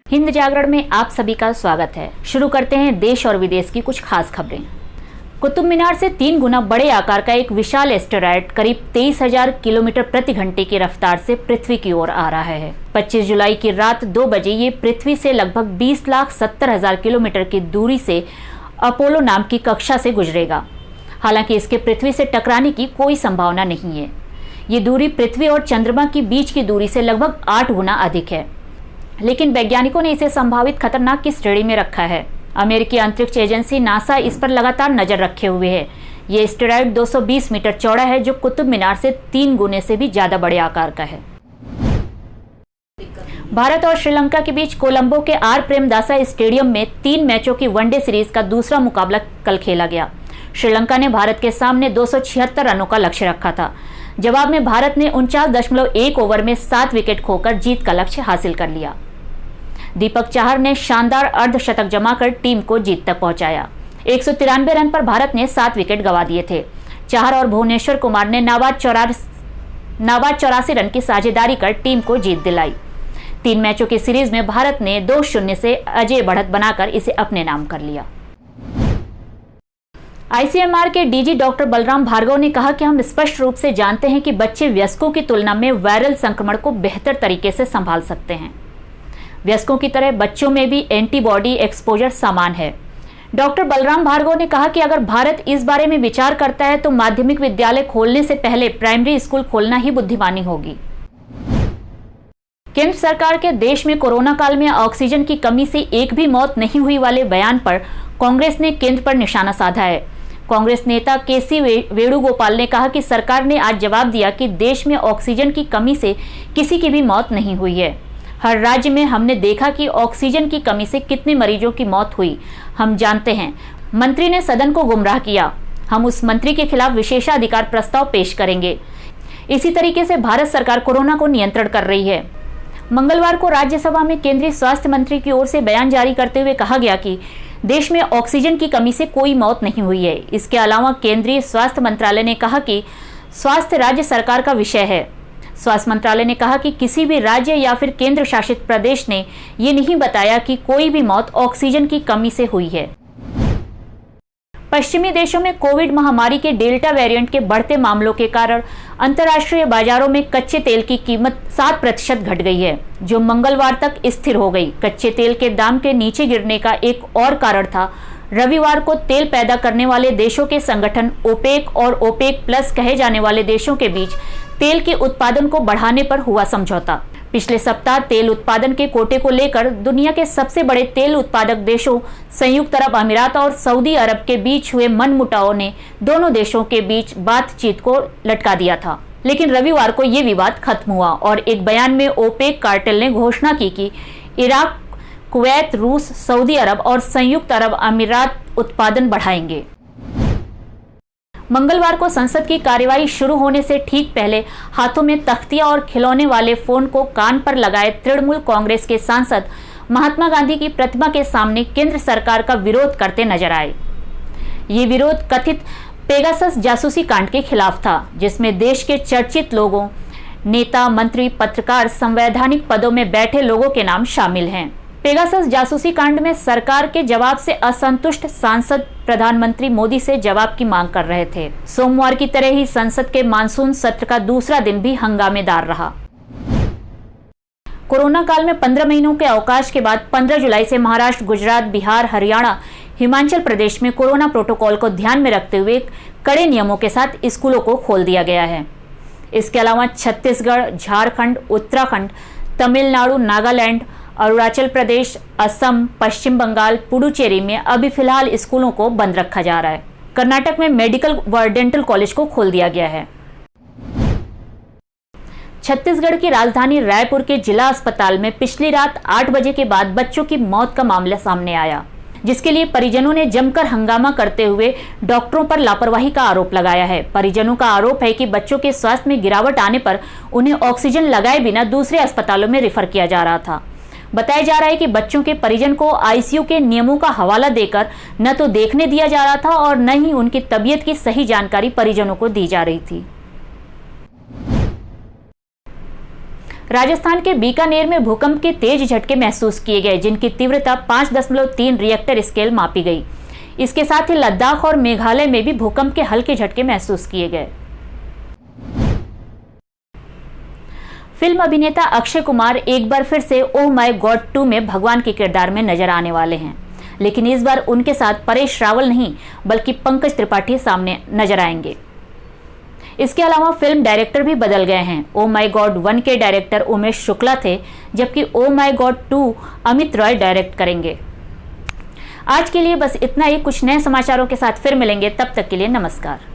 हिंद जागरण में आप सभी का स्वागत है। शुरू करते हैं देश और विदेश की कुछ खास खबरें। कुतुब मीनार से 3 गुना बड़े आकार का एक विशाल एस्टेरॉयड करीब 23,000 किलोमीटर प्रति घंटे की रफ्तार से पृथ्वी की ओर आ रहा है। 25 जुलाई की रात 2 बजे ये पृथ्वी से लगभग 20,70,000 किलोमीटर की दूरी से अपोलो नाम की कक्षा से गुजरेगा। हालांकि इसके पृथ्वी से टकराने की कोई संभावना नहीं है। ये दूरी पृथ्वी और चंद्रमा की बीच की दूरी से लगभग 8 गुना अधिक है, लेकिन वैज्ञानिकों ने इसे संभावित खतरनाक की श्रेणी में रखा है। अमेरिकी अंतरिक्ष एजेंसी नासा इस पर लगातार नजर रखे हुए है। ये एस्टेरॉयड 220 मीटर चौड़ा है, जो कुतुब मीनार से 3 गुने से भी ज्यादा बड़े आकार का है। भारत और श्रीलंका के बीच कोलंबो के आर प्रेमदासा स्टेडियम में 3 मैचों की वनडे सीरीज का दूसरा मुकाबला कल खेला गया। श्रीलंका ने भारत के सामने 276 रनों का लक्ष्य रखा था। जवाब में भारत ने 49.1 ओवर में 7 विकेट खोकर जीत का लक्ष्य हासिल कर लिया। दीपक चाहर ने शानदार अर्धशतक जमाकर टीम को जीत तक पहुंचाया। 193 रन पर भारत ने 7 विकेट गंवा दिए थे। चाहर और भुवनेश्वर कुमार ने नाबाद 84 रन की साझेदारी कर टीम को जीत दिलाई। 3 मैचों की सीरीज में भारत ने 2-0 से अजय बढ़त बनाकर इसे अपने नाम कर लिया। आईसीएमआर के डीजी डॉक्टर बलराम भार्गव ने कहा कि हम स्पष्ट रूप से जानते हैं कि बच्चे वयस्कों की तुलना में वायरल संक्रमण को बेहतर तरीके से संभाल सकते हैं। वयस्कों की तरह बच्चों में भी एंटीबॉडी एक्सपोजर समान है। डॉक्टर बलराम भार्गव ने कहा कि अगर भारत इस बारे में विचार करता है तो माध्यमिक विद्यालय खोलने से पहले प्राइमरी स्कूल खोलना ही बुद्धिमानी होगी। केंद्र सरकार के देश में कोरोना काल में ऑक्सीजन की कमी से एक भी मौत नहीं हुई वाले बयान पर कांग्रेस ने केंद्र पर निशाना साधा है। कांग्रेस नेता केसी वेणुगोपाल ने कहा कि सरकार ने आज जवाब दिया कि देश में ऑक्सीजन की कमी से किसी की भी मौत नहीं हुई है। हर राज्य में हमने देखा कि ऑक्सीजन की कमी से कितने मरीजों की मौत हुई, हम जानते हैं। मंत्री ने सदन को गुमराह किया। हम उस मंत्री के खिलाफ विशेषाधिकार प्रस्ताव पेश करेंगे। इसी तरीके से भारत सरकार कोरोना को नियंत्रण कर रही है। मंगलवार को राज्यसभा में केंद्रीय स्वास्थ्य मंत्री की ओर से बयान जारी करते हुए कहा गया कि देश में ऑक्सीजन की कमी से कोई मौत नहीं हुई है। इसके अलावा केंद्रीय स्वास्थ्य मंत्रालय ने कहा कि स्वास्थ्य राज्य सरकार का विषय है। स्वास्थ्य मंत्रालय ने कहा कि किसी भी राज्य या फिर केंद्र शासित प्रदेश ने ये नहीं बताया कि कोई भी मौत ऑक्सीजन की कमी से हुई है। पश्चिमी देशों में कोविड महामारी के डेल्टा वेरिएंट के बढ़ते मामलों के कारण अंतर्राष्ट्रीय बाजारों में कच्चे तेल की कीमत 7% घट गई है, जो मंगलवार तक स्थिर हो गई। कच्चे तेल के दाम के नीचे गिरने का एक और कारण था रविवार को तेल पैदा करने वाले देशों के संगठन ओपेक और ओपेक प्लस कहे जाने वाले देशों के बीच तेल के उत्पादन को बढ़ाने पर हुआ समझौता। पिछले सप्ताह तेल उत्पादन के कोटे को लेकर दुनिया के सबसे बड़े तेल उत्पादक देशों संयुक्त अरब अमीरात और सऊदी अरब के बीच हुए मनमुटाव ने दोनों देशों के बीच बातचीत को लटका दिया था। लेकिन रविवार को ये विवाद खत्म हुआ और एक बयान में ओपेक कार्टेल ने घोषणा की कि इराक, कुवैत, रूस, सऊदी अरब और संयुक्त अरब अमीरात उत्पादन बढ़ाएंगे। मंगलवार को संसद की कार्यवाही शुरू होने से ठीक पहले हाथों में तख्तियां और खिलौने वाले फोन को कान पर लगाए तृणमूल कांग्रेस के सांसद महात्मा गांधी की प्रतिमा के सामने केंद्र सरकार का विरोध करते नजर आए। ये विरोध कथित पेगासस जासूसी कांड के खिलाफ था, जिसमें देश के चर्चित लोगों, नेता, मंत्री, पत्रकार, संवैधानिक पदों में बैठे लोगों के नाम शामिल हैं। पेगासस जासूसी कांड में सरकार के जवाब से असंतुष्ट सांसद प्रधानमंत्री मोदी से जवाब की मांग कर रहे थे। सोमवार की तरह ही संसद के मानसून सत्र का दूसरा दिन भी हंगामेदार रहा। कोरोना काल में 15 महीनों के अवकाश के बाद 15 जुलाई से महाराष्ट्र, गुजरात, बिहार, हरियाणा, हिमाचल प्रदेश में कोरोना प्रोटोकॉल को ध्यान में रखते हुए कड़े नियमों के साथ स्कूलों को खोल दिया गया है। इसके अलावा छत्तीसगढ़, झारखंड, उत्तराखंड, तमिलनाडु, नागालैंड, अरुणाचल प्रदेश, असम, पश्चिम बंगाल, पुडुचेरी में अभी फिलहाल स्कूलों को बंद रखा जा रहा है। कर्नाटक में मेडिकल व डेंटल कॉलेज को खोल दिया गया है। छत्तीसगढ़ की राजधानी रायपुर के जिला अस्पताल में पिछली रात 8 बजे के बाद बच्चों की मौत का मामला सामने आया, जिसके लिए परिजनों ने जमकर हंगामा करते हुए डॉक्टरों पर लापरवाही का आरोप लगाया है। परिजनों का आरोप है कि बच्चों के स्वास्थ्य में गिरावट आने पर उन्हें ऑक्सीजन लगाए बिना दूसरे अस्पतालों में रेफर किया जा रहा था। बताया जा रहा है कि बच्चों के परिजन को आईसीयू के नियमों का हवाला देकर न तो देखने दिया जा रहा था और न ही उनकी तबीयत की सही जानकारी परिजनों को दी जा रही थी। राजस्थान के बीकानेर में भूकंप के तेज झटके महसूस किए गए, जिनकी तीव्रता 5.3 रिएक्टर स्केल मापी गई। इसके साथ ही लद्दाख और मेघालय में भी भूकंप के हल्के झटके महसूस किए गए। फिल्म अभिनेता अक्षय कुमार एक बार फिर से ओह माय गॉड 2 में भगवान के किरदार में नजर आने वाले हैं, लेकिन इस बार उनके साथ परेश रावल नहीं बल्कि पंकज त्रिपाठी सामने नजर आएंगे। इसके अलावा फिल्म डायरेक्टर भी बदल गए हैं। ओह माय गॉड 1 के डायरेक्टर उमेश शुक्ला थे, जबकि oh my God 2 Amit Roy direct करेंगे। आज के लिए बस इतना ही। कुछ नए समाचारों के साथ फिर मिलेंगे, तब तक के लिए नमस्कार।